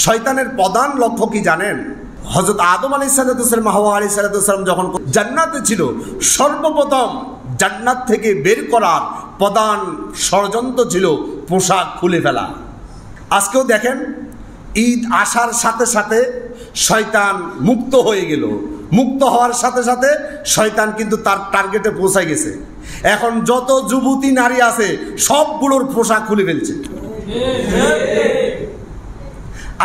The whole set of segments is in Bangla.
শয়তানের প্রধান লক্ষ্য কি জানেন? হযরত আদম আলাইহিস সালাম, হাওয়া আলাইহিস সালাম যখন জান্নাতে ছিল, সর্বপ্রথম জান্নাত থেকে বের করার প্রধান ষড়যন্ত্র ছিল পোশাক খুলে ফেলা। আজকেও দেখেন, ঈদ আসার সাথে সাথে শয়তান মুক্ত হয়ে গেল। মুক্ত হওয়ার সাথে সাথে শয়তান কিন্তু তার টার্গেটে পৌঁছে গেছে। এখন যত যুবতী নারী আছে সবগুলোর পোশাক খুলে ফেলছে।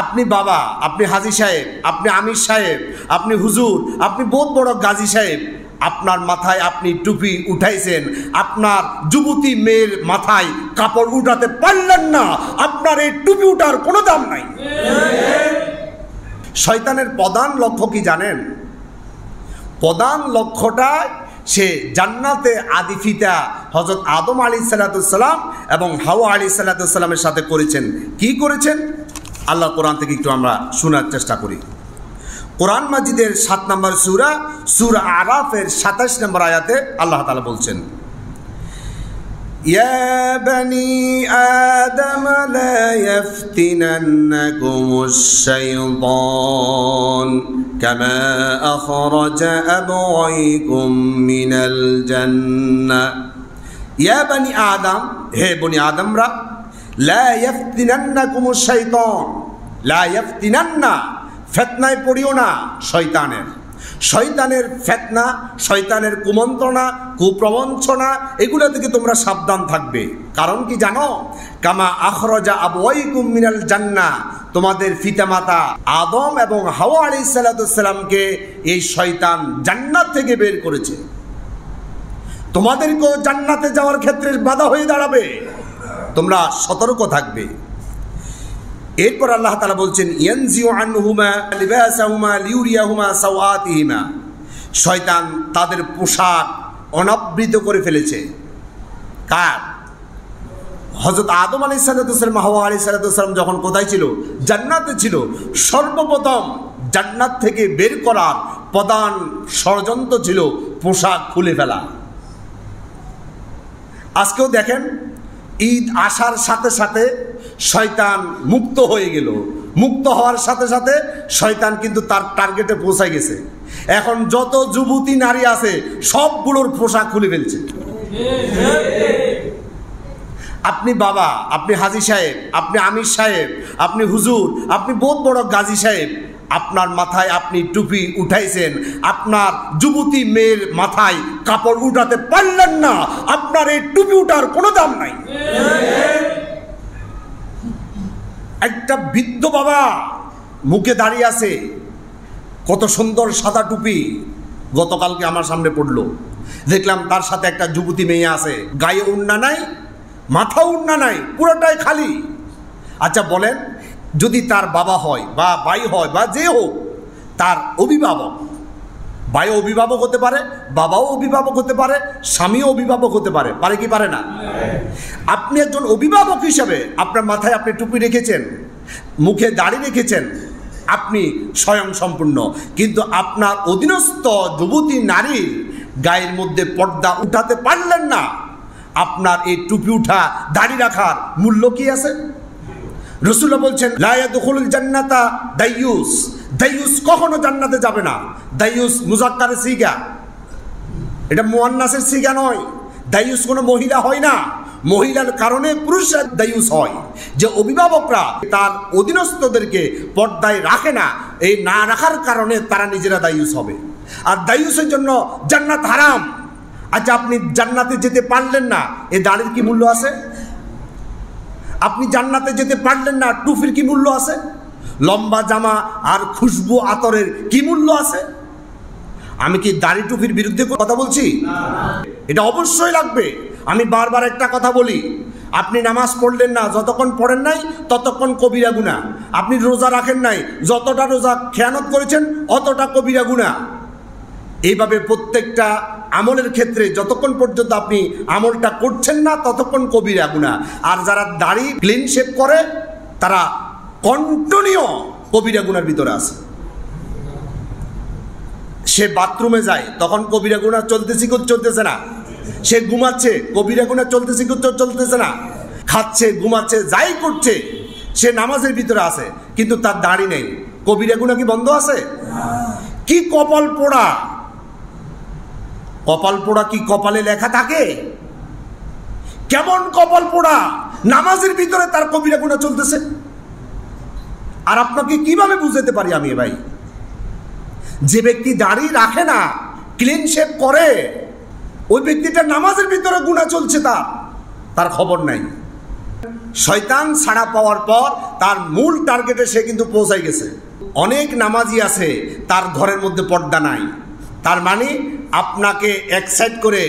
আপনি বাবা, আপনি হাজী সাহেব, আপনি আমির সাহেব, আপনি হুজুর, আপনি বহুত বড় গাজী সাহেব, আপনার মাথায় আপনি টুপি উঠাইছেন, আপনার যুবতী মেয়ের মাথায় কাপড় উঠাতে পারলেন না, আপনার এই টুপি উঠার কোনো দাম নাই। শয়তানের প্রধান লক্ষ্য কি জানেন? প্রধান লক্ষ্যটা সে জান্নাতে আদি পিতা হযরত আদম আলাইহিস সালাম এবং হাওয়া আলাইহিস সালামের সাথে করেছেন। কি করেছেন? আল্লাহ কোরআন থেকে একটু আমরা শোনার চেষ্টা করি। কোরআন মাজিদের 7 নম্বর সূরা আরাফের 27 নম্বর আয়াতে আল্লাহ তাআলা বলছেন, ইয়া বনি আদম লা ইফতিনান্নাকুমুশ শাইতান কামা আখরাজা আবওয়াইকুম মিনাল জান্নাহ। ইয়া বনি আদম, হে বনি আদমরা, লা ইফতিনান্নাকুমুশ শাইতান, লা ইফতিনান্না, ফিতনায় পড়িও না শয়তানের। শয়তানের ফিতনা, শয়তানের কুমন্ত্রণা, কুপ্রবঞ্চনা, এগুলো থেকে তোমরা সাবধান থাকবে। কারণ কি জানো? কামা আখরাজা আবওয়াইকুম মিনাল জান্নাহ, তোমাদের পিতামাতা আদম এবং হাওয়া আলাইহিস সালামকে এই শয়তান জান্নাত থেকে বের করেছে। তোমাদেরকেও জান্নাতে যাওয়ার ক্ষেত্রে বাধা হয়ে দাঁড়াবে, তোমরা সতর্ক থাকবে। এরপর আল্লাহ তাআলা বলছেন, ইয়ানজিউ আনহুমা লিবাসাহুমা লিউরিয়াহুমা সাওয়াতিহিমা, শয়তান তাদের পোশাক অনাবৃত করে ফেলেছে। কার? হযরত আদম আলাইহিস সালাম, হাওয়া আলাইহিস সালাম যখন কোথায় ছিল? জান্নাতে ছিল। সর্বপ্রথম জান্নাত থেকে বের করার প্রধান ষড়যন্ত্র ছিল পোশাক খুলে ফেলা। আজকেও দেখেন, ঈদ আসার সাথে সাথে শয়তান মুক্ত হয়ে গেল। মুক্ত হওয়ার সাথে সাথে শয়তান কিন্তু তার টার্গেটে পৌঁছে গেছে। এখন যত যুবতী নারী আছে সবগুলোর পোশাক খুলে ফেলছে। আপনি বাবা, আপনি হাজী সাহেব, আপনি আমির সাহেব, আপনি হুজুর, আপনি বহুত বড় গাজী সাহেব, আপনার মাথায় আপনি টুপি উঠাইছেন, আপনার যুবতী মেয়ের মাথায় কাপড় উঠাতে পারলেন না, আপনার এই টুপি উঠার কোনো দাম নাই। একটা বৃদ্ধ বাবা মুখে দাঁড়িয়ে আছে, কত সুন্দর সাদা টুপি, গতকালকে আমার সামনে পড়লো। দেখলাম তার সাথে একটা যুবতী মেয়ে আছে, গায়ে ওড়না নাই, মাথা ওড়না নাই, পুরোটাই খালি। আচ্ছা বলেন, যদি তার বাবা হয় বা ভাই হয় বা যে হোক, তার অভিভাবক, ভাইও অভিভাবক হতে পারে, বাবাও অভিভাবক হতে পারে, স্বামীও অভিভাবক হতে পারে, পারে কি পারে না? আপনি একজন অভিভাবক হিসেবে আপনার মাথায় আপনি টুপি রেখেছেন, মুখে দাড়ি রেখেছেন, আপনি স্বয়ং সম্পূর্ণ। কিন্তু আপনার অধীনস্থ যুবতী নারীর গায়ের মধ্যে পর্দা উঠাতে পারলেন না, আপনার এই টুপি উঠা, দাড়ি রাখার মূল্য কি আছে? রাসূলুল্লাহ বলছেন, লা ইয়াদখুলুল জান্নাতা দাইয়ুস, দাইয়ুস কখনো জান্নাতে যাবে না। দাইয়ুস মুযাক্কারের সিগা, এটা মুয়ান্নাসের সিগা নয়। দাইয়ুস কোনো মহিলা হয় না, মহিলার কারণে পুরুষরা দাইয়ুস হয়। যে অভিভাবকরা তার অধীনস্থদেরকে পর্দায় রাখে না, এই না রাখার কারণে তারা নিজেরা দাইয়ুস হবে। আর দাইয়ুসের জন্য জান্নাত হারাম। আচ্ছা আপনি জান্নাতে যেতে পারলেন না, এই দাড়ির কি মূল্য আছে? আপনি জান্নাতে যেতে পারলেন না, টুপির কি মূল্য আছে? লম্বা জামা আর খুশবু আতরের কি মূল্য আছে? আমি কি দাড়ি টুপির বিরুদ্ধে কথা বলছি? এটা অবশ্যই লাগবে। আমি বারবার একটা কথা বলি, আপনি নামাজ পড়লেন না, যতক্ষণ পড়েন নাই ততক্ষণ কবিরা গুনাহ। আপনি রোজা রাখেন নাই, যতটা রোজা খেয়ানত করেছেন অতটা কবিরা গুনাহ। এইভাবে প্রত্যেকটা আমলের ক্ষেত্রে যতক্ষণ পর্যন্ত আপনি আমলটা করছেন না ততক্ষণ কবিরা গুনাহ। আর যারা দাড়ি ক্লিন শেভ করে তারা কন্টিনিউ কবিরা গুনার ভিতরে আছে। সে বাথরুমে যায় তখন কবিরা গুনাহ চলতেছে কি চলতেছে না? সে ঘুমাচ্ছে, কবিরা গুনাহ চলতেছে কি চলতেছে না? খাচ্ছে, ঘুমাচ্ছে, যাই করছে সে নামাজের ভিতরে আছে কিন্তু তার দাড়ি নেই, কবিরা গুনাহ কি বন্ধ আছে? কি কপাল পোড়া! কপাল পোড়া কি কপালে লেখা থাকে? কেমন কপাল পোড়া! নামাজের ভিতরে তার কবিরা গুনাহ চলতেছে। আর আপনাকে কিভাবে বুঝাতে পারি আমি ভাই, যে ব্যক্তি দাড়ি রাখে না, ক্লিন শেভ করে, ওই ব্যক্তিটা নামাজের ভিতরে গুনাহ চলছে, তার খবর নাই। শয়তান ছাড়া পাওয়ার পর তার মূল টার্গেটে সে কিন্তু পৌঁছাই গেছে। অনেক নামাজি আছে তার ঘরের মধ্যে পর্দা নাই, তার মানে আপনাকে এক্সাইট করে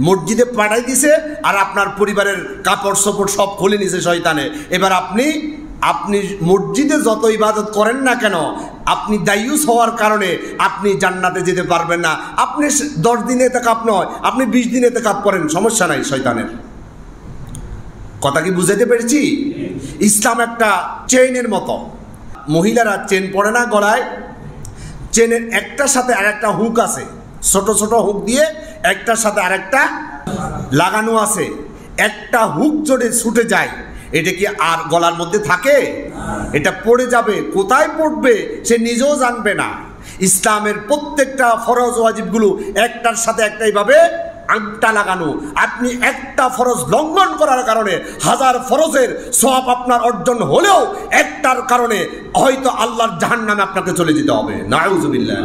মসজিদে পাঠাই দিছে আর আপনার পরিবারের কাপড় চোপড় সব খুলে নিছে শয়তানে। এবার আপনি মসজিদে যত ইবাদত করেন না কেন, আপনি দায়ুস হওয়ার কারণে আপনি জান্নাতে যেতে পারবেন না। আপনি 10 দিনে এতেকাফ নয়, আপনি 20 দিনে এতেকাফ করেন, সমস্যা নাই শয়তানের। কথা কি বুঝাতে পেরেছি? ইসলাম একটা চেইনের মতো। মহিলারা চেন পরে না গলায়, চেনের একটার সাথে আরেকটা হুক আছে, ছোট ছোট হুক দিয়ে একটার সাথে আরেকটা লাগানো আছে। একটা হুক যদি ছুটে যায়, এটা কি আর গলার মধ্যে থাকে? এটা পড়ে যাবে, কোথায় পড়বে সে নিজেও জানবে না। ইসলামের প্রত্যেকটা ফরজ ওয়াজিবগুলো একটার সাথে একটা এইভাবে আংটা লাগানো। আপনি একটা ফরজ লঙ্ঘন করার কারণে 1000 ফরজের সওয়াব আপনার অর্জন হলেও একটার কারণে হয়তো আল্লাহর জাহান্নামে আপনাকে চলে যেতে হবে। নাউযুবিল্লাহ।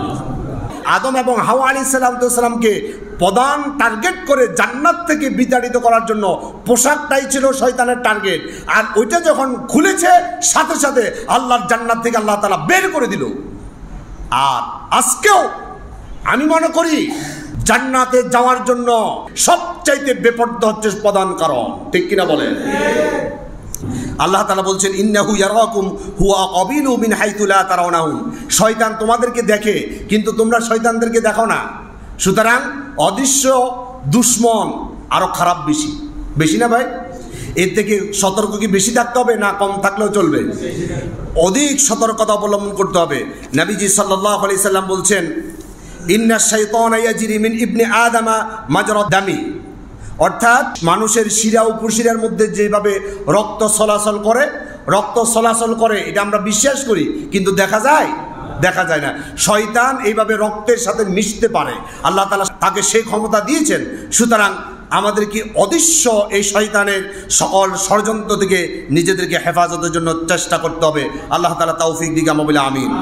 আদম এবং হাওয়া আলাইহিস সালামকে প্রধান টার্গেট করে জান্নাত থেকে বিতাড়িত করার জন্য পোশাকটাই ছিল শয়তানের টার্গেট। আর ওইটা যখন খুলেছে, সাথে সাথে আল্লাহর জান্নাত থেকে আল্লাহ তাআলা বের করে দিল। আর আজকেও আমি মনে করি জান্নাতে যাওয়ার জন্য সবচাইতে বেপরোয়া হচ্ছে প্রধান কারণ, ঠিক কিনা বলেন? আল্লাহ তাআলা বলছেন, ইন্নাহু ইয়ারাকুম হুয়া কাবিলু মিন হাইতু লা তারাউনাহুম। শয়তান তোমাদেরকে দেখে কিন্তু তোমরা শয়তানদেরকে দেখো না। সুতরাং অদৃশ্য দুশমন আরো খারাপ বেশি না ভাই? এর থেকে সতর্ক কি বেশি থাকতে হবে না কম থাকলেও চলবে? অধিক সতর্কতা অবলম্বন করতে হবে। নবীজি সাল্লাল্লাহু আলাইহি সাল্লাম বলছেন, ইন্না শাইতানা ইয়াজরি মিন ইবনি আদামা মাজরাদ দামি। অর্থাৎ মানুষের শিরা উপশিরার মধ্যে যেভাবে রক্ত চলাচল করে এটা আমরা বিশ্বাস করি, কিন্তু দেখা যায় না। শয়তান এইভাবে রক্তের সাথে মিশতে পারে, আল্লাহ তাআলা তাকে সেই ক্ষমতা দিয়েছেন। সুতরাং আমাদেরকে অদৃশ্য এই শয়তানের সকল ষড়যন্ত্র থেকে নিজেদেরকে হেফাজতের জন্য চেষ্টা করতে হবে। আল্লাহ তাআলা তৌফিক দিক, আমরা বলি আমিন।